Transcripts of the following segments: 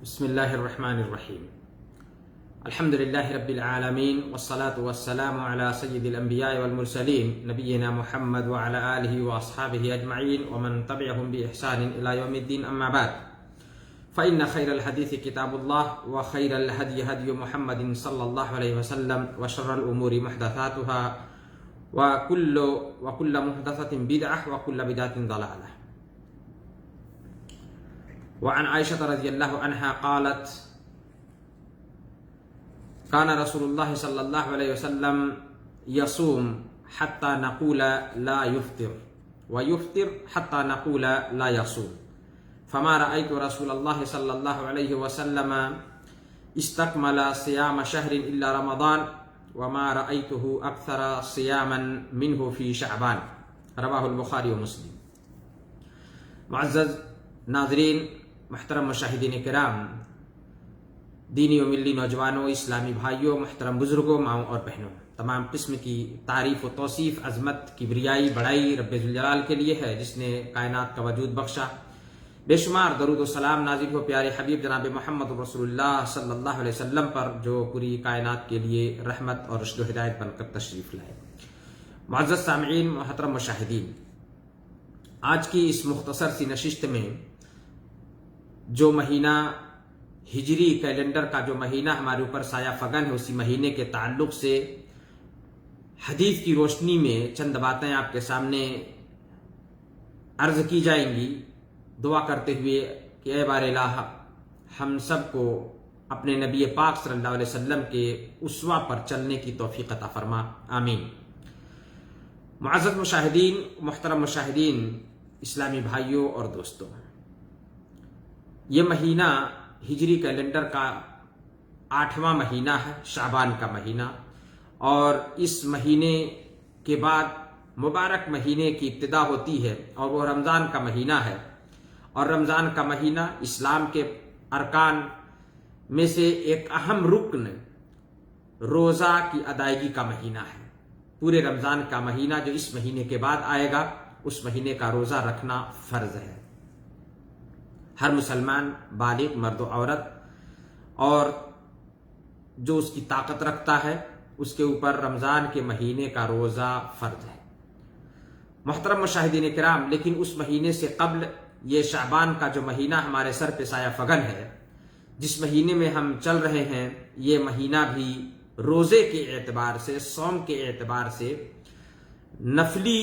بسم الله الرحمن الرحيم. الحمد لله رب العالمين والصلاة والسلام على سيد الأنبياء والمرسلين نبينا محمد وعلى آله وأصحابه أجمعين ومن تبعهم بإحسان إلى يوم الدين. أما بعد، فإن خير الحديث كتاب الله وخير الهدي هدي محمد صلى الله عليه وسلم وشر الأمور محدثاتها وكل محدثة بدعة وكل بدعة ضلالة. وعن عائشة رضي الله عنها قالت كان رسول الله صلى الله عليه وسلم يصوم حتى نقول لا يفطر ويفطر حتى نقول لا يصوم، فما رأيت رسول الله صلى الله عليه وسلم استكمل صيام شهر إلا رمضان وما رأيته أكثر صياما منه في شعبان، رواه البخاري ومسلم. معزز ناظرین، محترم مشاہدین کرام، دینی و ملی نوجوانوں، اسلامی بھائیوں، محترم بزرگوں، ماؤں اور بہنوں، تمام قسم کی تعریف و توصیف، عظمت، کبریائی، بڑائی رب ذوالجلال کے لیے ہے جس نے کائنات کا وجود بخشا. بے شمار درود و سلام نازل ہو پیارے حبیب جناب محمد رسول اللہ صلی اللہ علیہ وسلم پر، جو پوری کائنات کے لیے رحمت اور رشد و ہدایت بن کر تشریف لائے. معزز سامعین، محترم مشاہدین، آج کی اس مختصر سی نشست میں جو مہینہ ہجری کیلنڈر کا جو مہینہ ہمارے اوپر سایہ فگن ہے، اسی مہینے کے تعلق سے حدیث کی روشنی میں چند باتیں آپ کے سامنے عرض کی جائیں گی، دعا کرتے ہوئے کہ اے بار الہ ہم سب کو اپنے نبی پاک صلی اللہ علیہ وسلم کے اسوہ پر چلنے کی توفیق عطا فرما، آمین. معزز مشاہدین، محترم مشاہدین، اسلامی بھائیوں اور دوستوں، یہ مہینہ ہجری کیلنڈر کا 8واں مہینہ ہے، شعبان کا مہینہ، اور اس مہینے کے بعد مبارک مہینے کی ابتدا ہوتی ہے اور وہ رمضان کا مہینہ ہے. اور رمضان کا مہینہ اسلام کے ارکان میں سے ایک اہم رکن روزہ کی ادائیگی کا مہینہ ہے. پورے رمضان کا مہینہ جو اس مہینے کے بعد آئے گا، اس مہینے کا روزہ رکھنا فرض ہے. ہر مسلمان بالغ مرد و عورت اور جو اس کی طاقت رکھتا ہے، اس کے اوپر رمضان کے مہینے کا روزہ فرض ہے. محترم مشاہدین کرام، لیکن اس مہینے سے قبل یہ شعبان کا جو مہینہ ہمارے سر پہ سایہ فگن ہے، جس مہینے میں ہم چل رہے ہیں، یہ مہینہ بھی روزے کے اعتبار سے، صوم کے اعتبار سے، نفلی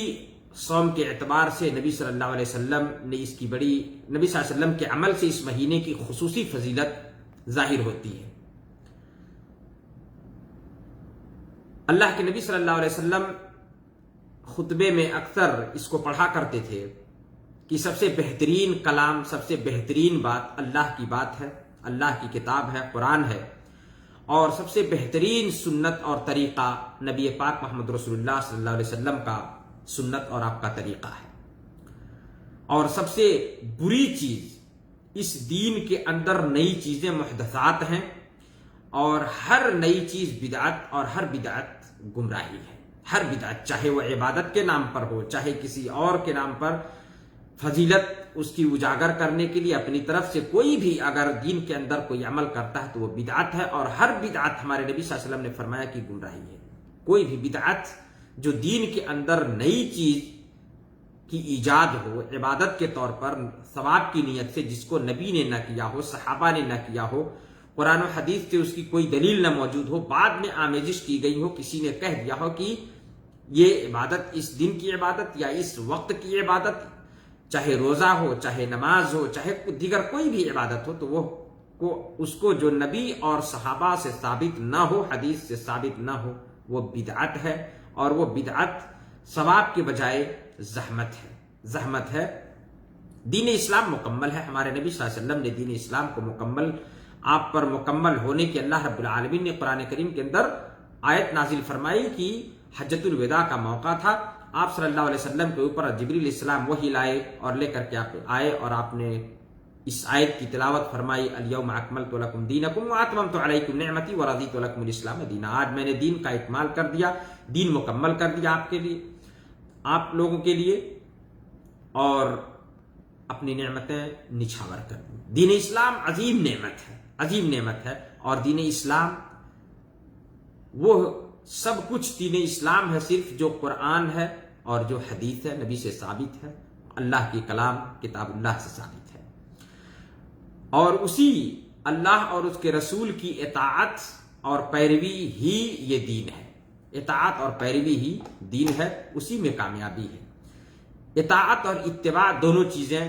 صوم کے اعتبار سے نبی صلی اللہ علیہ وسلم نے اس کی نبی صلی اللہ علیہ وسلم کے عمل سے اس مہینے کی خصوصی فضیلت ظاہر ہوتی ہے. اللہ کے نبی صلی اللہ علیہ وسلم خطبے میں اکثر اس کو پڑھا کرتے تھے کہ سب سے بہترین کلام، سب سے بہترین بات اللہ کی بات ہے، اللہ کی کتاب ہے، قرآن ہے، اور سب سے بہترین سنت اور طریقہ نبی پاک محمد رسول اللہ صلی اللہ علیہ وسلم کا سنت اور آپ کا طریقہ ہے. اور سب سے بری چیز اس دین کے اندر نئی چیزیں محدثات ہیں، اور ہر نئی چیز بدعت، اور ہر بدعت گمراہی ہے. ہر بدعت، چاہے وہ عبادت کے نام پر ہو، چاہے کسی اور کے نام پر، فضیلت اس کی اجاگر کرنے کے لیے اپنی طرف سے کوئی بھی اگر دین کے اندر کوئی عمل کرتا ہے تو وہ بدعت ہے. اور ہر بدعت ہمارے نبی صلی اللہ علیہ وسلم نے فرمایا کہ گمراہی ہے. کوئی بھی بدعت جو دین کے اندر نئی چیز کی ایجاد ہو، عبادت کے طور پر ثواب کی نیت سے، جس کو نبی نے نہ کیا ہو، صحابہ نے نہ کیا ہو، قرآن و حدیث سے اس کی کوئی دلیل نہ موجود ہو، بعد میں آمیزش کی گئی ہو، کسی نے کہہ دیا ہو کہ یہ عبادت اس دن کی عبادت یا اس وقت کی عبادت، چاہے روزہ ہو، چاہے نماز ہو، چاہے دیگر کوئی بھی عبادت ہو، تو اس کو جو نبی اور صحابہ سے ثابت نہ ہو، حدیث سے ثابت نہ ہو، وہ بدعت ہے. اور وہ بدعت ثواب کے بجائے زحمت ہے. دین اسلام مکمل ہے. ہمارے نبی صلی اللہ علیہ وسلم نے دین اسلام کو مکمل، آپ پر مکمل ہونے کی اللہ رب العالمین نے قرآن کریم کے اندر آیت نازل فرمائی کہ حجۃ الوداع کا موقع تھا، آپ صلی اللہ علیہ وسلم کے اوپر جبریل علیہ السلام وحی لائے اور لے کر کے آپ آئے، اور آپ نے اس آیت کی تلاوت فرمائی، الیوم اکملت لکم دینکم واتممت علیکم نعمتی ورضیت لکم الاسلام دینا. آج میں نے دین کا اکمال کر دیا، دین مکمل کر دیا آپ کے لیے، آپ لوگوں کے لیے، اور اپنی نعمتیں نچھاور کر دیں. دین اسلام عظیم نعمت ہے، عظیم نعمت ہے، اور دین اسلام وہ سب کچھ دین اسلام ہے صرف جو قرآن ہے اور جو حدیث ہے، نبی سے ثابت ہے، اللہ کی کلام کتاب اللہ سے ثابت ہے، اور اسی اللہ اور اس کے رسول کی اطاعت اور پیروی ہی یہ دین ہے، اطاعت اور پیروی ہی دین ہے، اسی میں کامیابی ہے۔ اطاعت اور اتباع دونوں چیزیں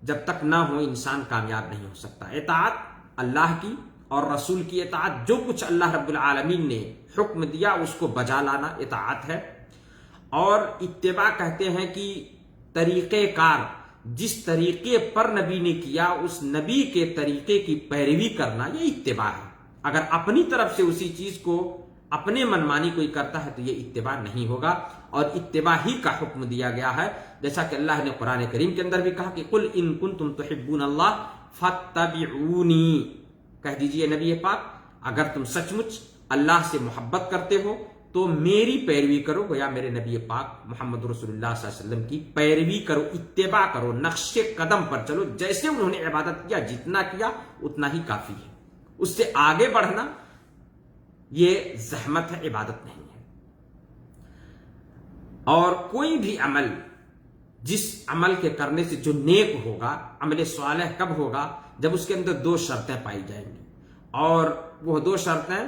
جب تک نہ ہو انسان کامیاب نہیں ہو سکتا۔ اطاعت اللہ کی اور رسول کی اطاعت، جو کچھ اللہ رب العالمین نے حکم دیا اس کو بجا لانا اطاعت ہے، اور اتباع کہتے ہیں کہ طریقہ کار، جس طریقے پر نبی نے کیا اس نبی کے طریقے کی پیروی کرنا، یہ اتباع ہے۔ اگر اپنی طرف سے اسی چیز کو اپنے منمانی کوئی کرتا ہے تو یہ اتباع نہیں ہوگا، اور اتباع ہی کا حکم دیا گیا ہے، جیسا کہ اللہ نے قرآن کریم کے اندر بھی کہا کہ قل ان کنتم تحبون اللہ فاتبعونی، کہہ دیجئے نبی پاک اگر تم سچ مچ اللہ سے محبت کرتے ہو تو میری پیروی کرو، گویا میرے نبی پاک محمد رسول اللہ صلی اللہ علیہ وسلم کی پیروی کرو، اتباع کرو، نقش قدم پر چلو، جیسے انہوں نے عبادت کیا جتنا کیا اتنا ہی کافی ہے، اس سے آگے بڑھنا یہ زحمت ہے، عبادت نہیں ہے۔ اور کوئی بھی عمل، جس عمل کے کرنے سے جو نیک ہوگا، عمل صالح کب ہوگا؟ جب اس کے اندر دو شرطیں پائی جائیں گی، اور وہ دو شرطیں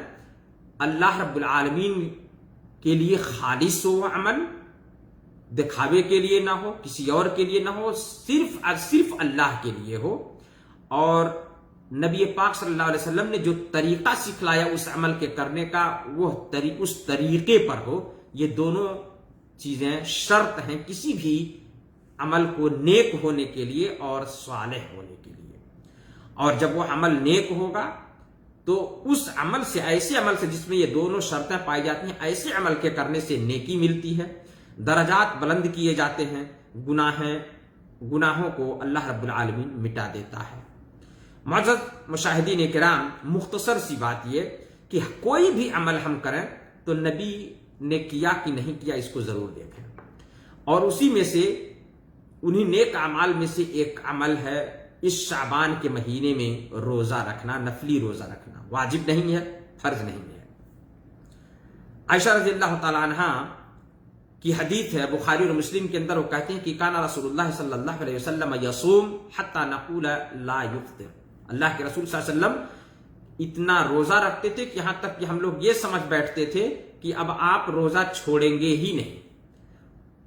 اللہ رب العالمین کے لیے خالص ہو، وہ عمل دکھاوے کے لیے نہ ہو، کسی اور کے لیے نہ ہو، صرف اللہ کے لیے ہو، اور نبی پاک صلی اللہ علیہ وسلم نے جو طریقہ سکھلایا اس عمل کے کرنے کا وہ اس طریقے پر ہو۔ یہ دونوں چیزیں شرط ہیں کسی بھی عمل کو نیک ہونے کے لیے اور صالح ہونے کے لیے، اور جب وہ عمل نیک ہوگا تو اس عمل سے، ایسے عمل سے جس میں یہ دونوں شرطیں پائی جاتی ہیں، ایسے عمل کے کرنے سے نیکی ملتی ہے، درجات بلند کیے جاتے ہیں، گناہوں کو اللہ رب العالمین مٹا دیتا ہے۔ معزز مشاہدین کرام، مختصر سی بات یہ کہ کوئی بھی عمل ہم کریں تو نبی نے کیا کہ نہیں کیا اس کو ضرور دیکھیں، اور اسی میں سے انہی نیک اعمال میں سے ایک عمل ہے اس شعبان کے مہینے میں روزہ رکھنا، نفلی روزہ رکھنا، واجب نہیں ہے، فرض نہیں ہے۔ عائشہ رضی اللہ تعالی عنہ کی حدیث ہے بخاری اور مسلم کے اندر، وہ کہتے ہیں کہ کان رسول اللہ صلی اللہ علیہ وسلم یصوم حتی نقول لا یفطر، اللہ کے رسول صلی اللہ علیہ وسلم اتنا روزہ رکھتے تھے کہ یہاں تک کہ ہم لوگ یہ سمجھ بیٹھتے تھے کہ اب آپ روزہ چھوڑیں گے ہی نہیں،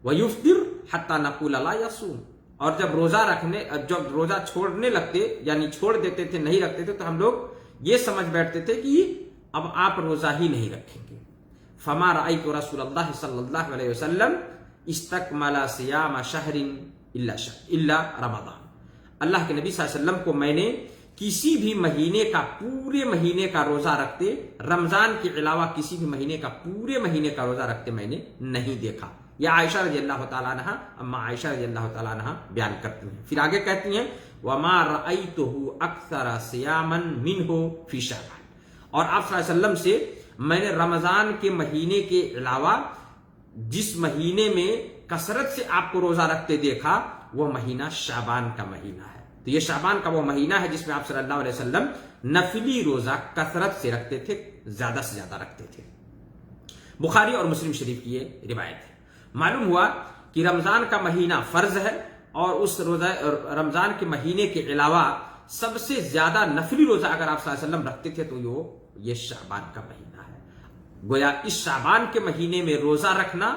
وَيُفْطِرْ حَتَّى نَقُولَ لَا يَصُومُ، اور جب روزہ چھوڑنے لگتے یعنی چھوڑ دیتے تھے، نہیں رکھتے تھے، تو ہم لوگ یہ سمجھ بیٹھتے تھے کہ اب آپ روزہ ہی نہیں رکھیں گے۔ فَمَا رَأَيْتُ رَسُولَ اللَّهِ صلی اللہ علیہ وسلم اسْتَكْمَلَ صِيَامَ شَهْرٍ إِلَّا رَمَضَانَ، اللہ کے نبی صلی اللہ علیہ وسلم کو میں نے کسی بھی مہینے کا، پورے مہینے کا روزہ رکھتے، رمضان کے علاوہ کسی بھی مہینے کا، پورے مہینے کا روزہ رکھتے میں نے نہیں دیکھا۔ یہ عائشہ رضی اللہ تعالیٰ عنہ، اما عائشہ رضی اللہ تعالیٰ عنہ بیان کرتی ہیں۔ پھر آگے کہتی ہیں وَمَا رَأَيْتُهُ أَكْثَرَ صِيَامًا مِنْهُ فِي شَعْبَانَ، اور آپ صلی اللہ علیہ وسلم سے میں نے رمضان کے مہینے کے علاوہ جس مہینے میں کثرت سے آپ کو روزہ رکھتے دیکھا وہ مہینہ شعبان کا مہینہ ہے۔ تو یہ شعبان کا وہ مہینہ ہے جس میں آپ صلی اللہ علیہ وسلم نفلی روزہ کثرت سے رکھتے تھے، زیادہ سے زیادہ رکھتے تھے۔ بخاری اور مسلم شریف کی یہ روایت ہے۔ معلوم ہوا کہ رمضان کا مہینہ فرض ہے، اور اس رمضان کے مہینے کے علاوہ سب سے زیادہ نفلی روزہ اگر آپ صلی اللہ علیہ وسلم رکھتے تھے تو یہ شعبان کا مہینہ ہے۔ گویا اس شعبان کے مہینے میں روزہ رکھنا،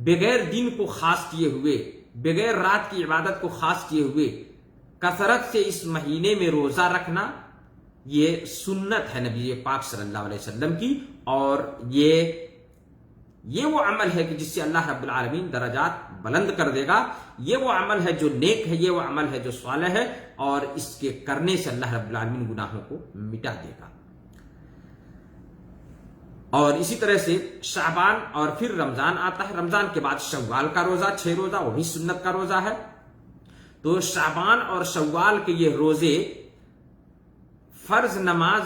بغیر دن کو خاص کیے ہوئے، بغیر رات کی عبادت کو خاص کیے ہوئے، کثرت سے اس مہینے میں روزہ رکھنا، یہ سنت ہے نبی پاک صلی اللہ علیہ وسلم کی، اور یہ وہ عمل ہے کہ جس سے اللہ رب العالمین درجات بلند کر دے گا۔ یہ وہ عمل ہے جو نیک ہے، یہ وہ عمل ہے جو صالح ہے، اور اس کے کرنے سے اللہ رب العالمین گناہوں کو مٹا دے گا۔ اور اسی طرح سے شعبان اور پھر رمضان آتا ہے، رمضان کے بعد شوال کا روزہ، 6 روزہ، وہ بھی سنت کا روزہ ہے۔ تو شعبان اور شوال کے یہ روزے فرض نماز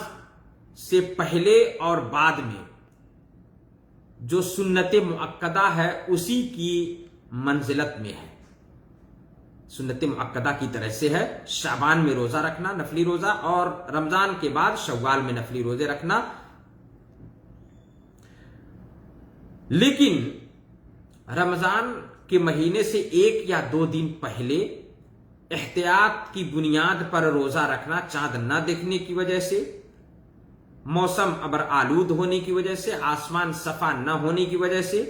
سے پہلے اور بعد میں جو سنت مؤکدہ ہے اسی کی منزلت میں ہے۔ سنت مؤکدہ کی طرح سے ہے، شعبان میں روزہ رکھنا نفلی روزہ، اور رمضان کے بعد شوال میں نفلی روزے رکھنا۔ لیکن رمضان کے مہینے سے 1 یا 2 دن پہلے احتیاط کی بنیاد پر روزہ رکھنا، چاند نہ دیکھنے کی وجہ سے، موسم ابر آلود ہونے کی وجہ سے، آسمان صفا نہ ہونے کی وجہ سے،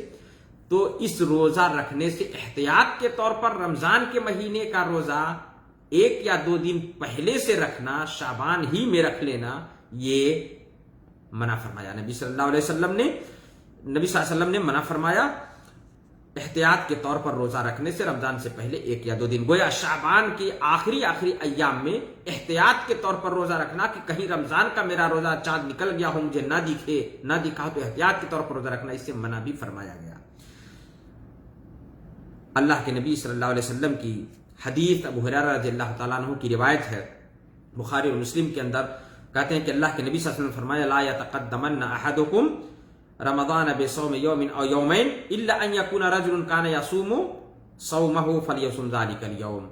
تو اس روزہ رکھنے سے احتیاط کے طور پر رمضان کے مہینے کا روزہ 1 یا 2 دن پہلے سے رکھنا، شعبان ہی میں رکھ لینا، یہ منع فرمایا نبی صلی اللہ علیہ وسلم نے منع فرمایا احتیاط کے طور پر روزہ رکھنے سے رمضان سے پہلے 1 یا 2 دن۔ گویا شعبان کے آخری ایام میں احتیاط کے طور پر روزہ رکھنا کہ کہیں رمضان کا میرا روزہ چاند نکل گیا ہو، مجھے نہ دکھا تو احتیاط کے طور پر روزہ رکھنا، اس سے منع بھی فرمایا گیا۔ اللہ کے نبی صلی اللہ علیہ وسلم کی حدیث ابو ہریرہ رضی اللہ تعالیٰ عنہ کی روایت ہے، بخاری اور مسلم کے اندر، کہتے ہیں کہ اللہ کے نبی صلی اللہ علیہ وسلم نے فرمایا لا یتقدمن احدکم رمضان بصوم یوم او یومین الا ان یکون رجل کان یصوم صومه فلیصم ذلک اليوم،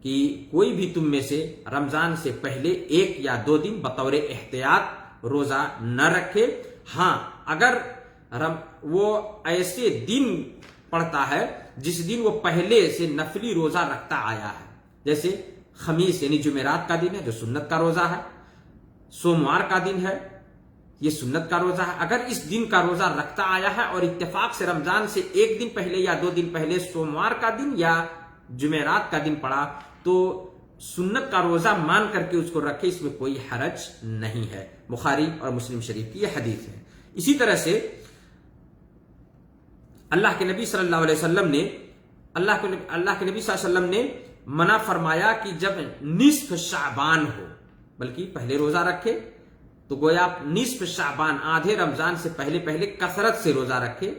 کہ کوئی بھی تم میں سے رمضان سے پہلے 1 یا 2 دن بطور احتیاط روزہ نہ رکھے، ہاں اگر وہ ایسے دن پڑتا ہے جس دن وہ پہلے سے نفلی روزہ رکھتا آیا ہے، جیسے خمیس یعنی جمعرات کا دن ہے جو سنت کا روزہ ہے، سوموار کا دن ہے یہ سنت کا روزہ ہے، اگر اس دن کا روزہ رکھتا آیا ہے اور اتفاق سے رمضان سے 1 دن پہلے یا 2 دن پہلے سوموار کا دن یا جمعرات کا دن پڑا تو سنت کا روزہ مان کر کے اس کو رکھے، اس میں کوئی حرج نہیں ہے۔ بخاری اور مسلم شریف کی یہ حدیث ہے۔ اسی طرح سے اللہ کے نبی صلی اللہ علیہ وسلم نے منع فرمایا کہ جب نصف شعبان ہو، بلکہ پہلے روزہ رکھے تو گویا آپ نصف شعبان آدھے رمضان سے پہلے کثرت سے روزہ رکھے،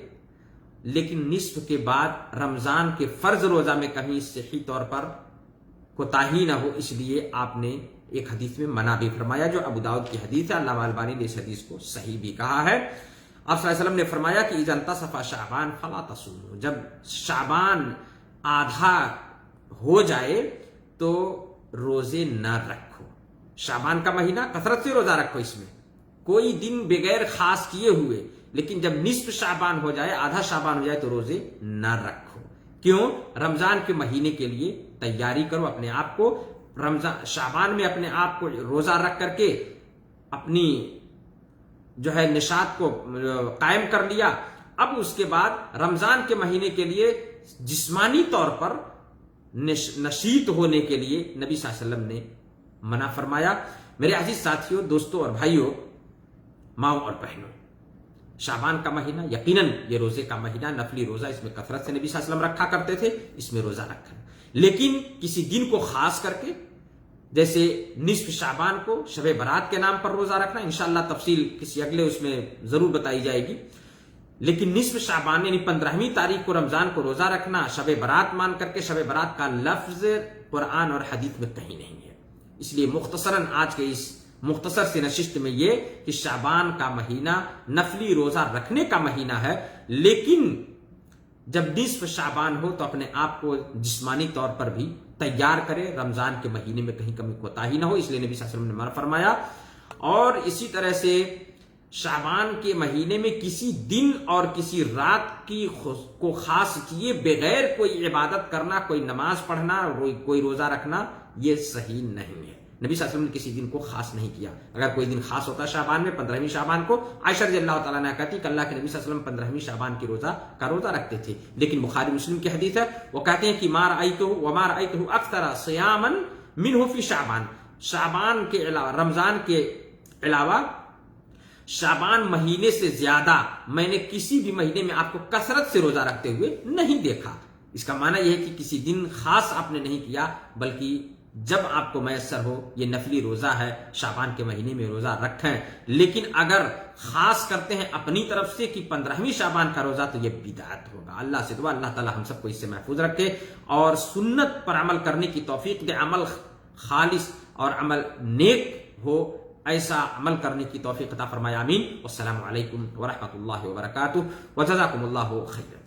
لیکن نصف کے بعد رمضان کے فرض روزہ میں کہیں صحیح طور پر کوتاہی نہ ہو، اس لیے آپ نے ایک حدیث میں منع بھی فرمایا جو ابو داؤد کی حدیث ہے۔ علامہ البانی نے اس حدیث کو صحیح بھی کہا ہے۔ آپ صلی اللہ علیہ وسلم نے فرمایا کہ اذا انتصف شعبان فلا تصوموا، جب شعبان آدھا ہو جائے تو روزے نہ رکھو۔ شعبان کا مہینہ کثرت سے روزہ رکھو، اس میں کوئی دن بغیر خاص کیے ہوئے، لیکن جب نصف شعبان ہو جائے، آدھا شعبان ہو جائے تو روزے نہ رکھو۔ کیوں؟ رمضان کے مہینے کے لیے تیاری کرو اپنے آپ کو، رمضان شعبان میں اپنے آپ کو روزہ رکھ کر کے اپنی جو ہے نشاط کو قائم کر لیا، اب اس کے بعد رمضان کے مہینے کے لیے جسمانی طور پر نشیط ہونے کے لیے نبی صلی اللہ علیہ وسلم نے منع فرمایا۔ میرے عزیز ساتھیوں، دوستوں اور بھائیوں، ماؤں اور بہنوں، شعبان کا مہینہ یقیناً یہ روزے کا مہینہ، نفلی روزہ اس میں کثرت سے نبی صلی اللہ علیہ وسلم رکھا کرتے تھے، اس میں روزہ رکھا، لیکن کسی دن کو خاص کر کے جیسے نصف شعبان کو شب برات کے نام پر روزہ رکھنا، انشاءاللہ تفصیل کسی اگلے اس میں ضرور بتائی جائے گی، لیکن نصف شعبان یعنی 15ویں تاریخ کو رمضان کو روزہ رکھنا شب برات مان کر کے، شب برات کا لفظ قرآن اور حدیث میں کہیں نہیں ہے۔ اس لیے مختصراً آج کے اس مختصر سی نشست میں یہ کہ شعبان کا مہینہ نفلی روزہ رکھنے کا مہینہ ہے، لیکن جب نصف شعبان ہو تو اپنے آپ کو جسمانی طور پر بھی تیار کرے، رمضان کے مہینے میں کہیں کمی کوتاہی نہ ہو، اس لیے نبی صلی اللہ علیہ وسلم نے منع فرمایا۔ اور اسی طرح سے شعبان کے مہینے میں کسی دن اور کسی رات کو خاص کیے بغیر کوئی عبادت کرنا، کوئی نماز پڑھنا، کوئی روزہ رکھنا، یہ صحیح نہیں ہے۔ نبی صلی اللہ علیہ وسلم نے کسی دن کو خاص نہیں کیا۔ اگر کوئی دن خاص ہوتا شعبان میں 15ویں شعبان کو، عائشہ رضی اللہ تعالیٰ نے کہتی کہ اللہ کے نبی صلی اللہ علیہ وسلم 15ویں شعبان کی روزہ رکھتے تھے، لیکن بخاری مسلم کی حدیث ہے، وہ کہتے ہیں کہ ما رأیتہ اکثر صیاما منہ فی شعبان، شعبان کے علاوہ، رمضان کے علاوہ شعبان مہینے سے زیادہ میں نے کسی بھی مہینے میں آپ کو کثرت سے روزہ رکھتے ہوئے نہیں دیکھا۔ اس کا معنی یہ ہے کہ کسی دن خاص آپ نے نہیں کیا، بلکہ جب آپ کو میسر ہو، یہ نفلی روزہ ہے، شعبان کے مہینے میں روزہ رکھیں، لیکن اگر خاص کرتے ہیں اپنی طرف سے کہ 15ویں شعبان کا روزہ، تو یہ بدعت ہوگا۔ اللہ سے دعا اللہ تعالی ہم سب کو اس سے محفوظ رکھے اور سنت پر عمل کرنے کی توفیق دے، عمل خالص اور عمل نیک ہو، ایسا عمل کرنے کی توفیق عطا فرمائے، آمین۔ والسلام علیکم ورحمۃ اللہ وبرکاتہ، وجزاکم اللہ خیر۔